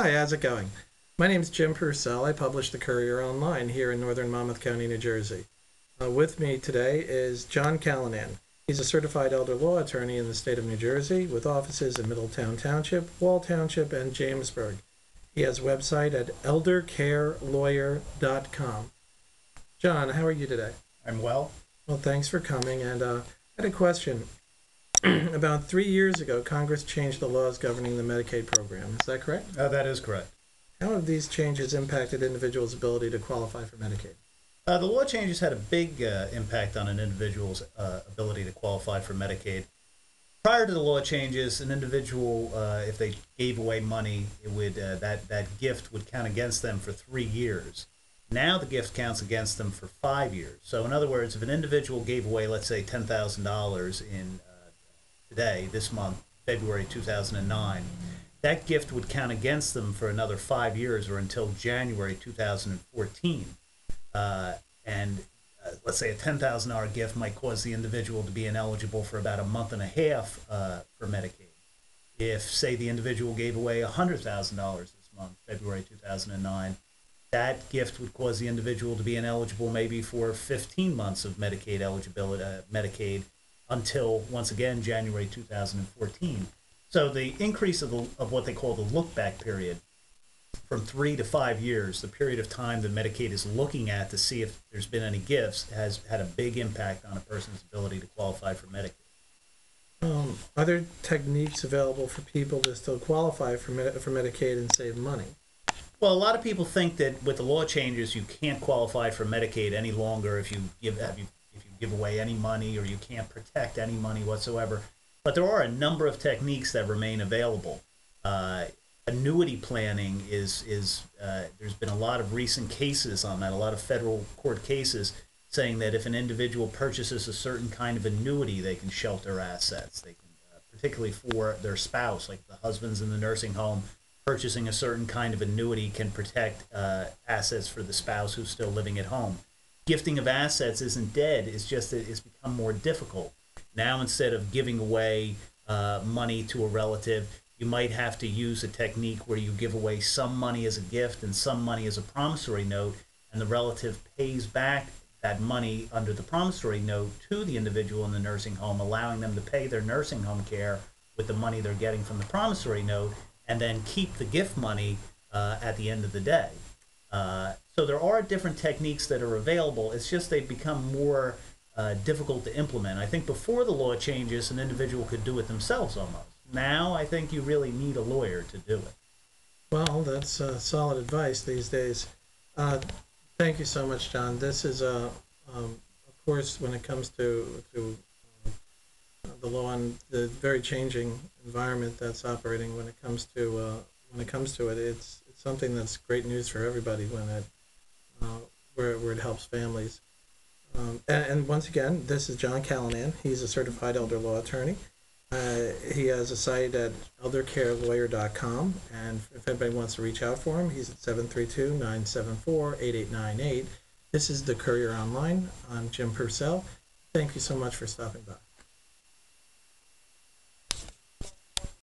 Hi, how's it going? My name's Jim Purcell. I publish the Courier Online here in northern Monmouth County, New Jersey. With me today is John Callanan. He's a certified elder law attorney in the state of New Jersey with offices in Middletown Township, Wall Township, and Jamesburg. He has a website at eldercarelawyer.com. John, how are you today? I'm well. Well, thanks for coming. And I had a question. About 3 years ago, Congress changed the laws governing the Medicaid program. Is that correct? That is correct. How have these changes impacted individuals' ability to qualify for Medicaid? The law changes had a big impact on an individual's ability to qualify for Medicaid. Prior to the law changes, an individual, if they gave away money, it would that gift would count against them for 3 years. Now the gift counts against them for 5 years. So in other words, if an individual gave away, let's say, $10,000 in this month, February 2009, that gift would count against them for another 5 years or until January 2014. Let's say a $10,000 gift might cause the individual to be ineligible for about a month and a half for Medicaid. If, say, the individual gave away $100,000 this month, February 2009, that gift would cause the individual to be ineligible maybe for 15 months of Medicaid eligibility, Medicaid, until, once again, January 2014. So the increase of what they call the look-back period from 3 to 5 years, the period of time that Medicaid is looking at to see if there's been any gifts, has had a big impact on a person's ability to qualify for Medicaid. Are there techniques available for people to still qualify for Medicaid and save money? Well, a lot of people think that with the law changes, you can't qualify for Medicaid any longer if you give away any money, or you can't protect any money whatsoever. But there are a number of techniques that remain available. Annuity planning there's been a lot of recent cases on that, a lot of federal court cases saying that if an individual purchases a certain kind of annuity, they can shelter assets. They can, particularly for their spouse, like the husbands in the nursing home, purchasing a certain kind of annuity can protect assets for the spouse who's still living at home. Gifting of assets isn't dead, it's just that it's become more difficult. Now, instead of giving away money to a relative, you might have to use a technique where you give away some money as a gift and some money as a promissory note, and the relative pays back that money under the promissory note to the individual in the nursing home, allowing them to pay their nursing home care with the money they're getting from the promissory note, and then keep the gift money at the end of the day. So there are different techniques that are available. It's just they've become more difficult to implement. I think before the law changes, an individual could do it themselves almost. Now I think you really need a lawyer to do it. Well, that's solid advice these days. Thank you so much, John. This is, of course, when it comes to the law and the very changing environment that's operating when it comes to it, it's something that's great news for everybody when it where it helps families. And once again, this is John Callanan. He's a certified elder law attorney. He has a site at eldercarelawyer.com, and if anybody wants to reach out for him, he's at 732-974-8898. This is the Courier Online. I'm Jim Purcell. Thank you so much for stopping by.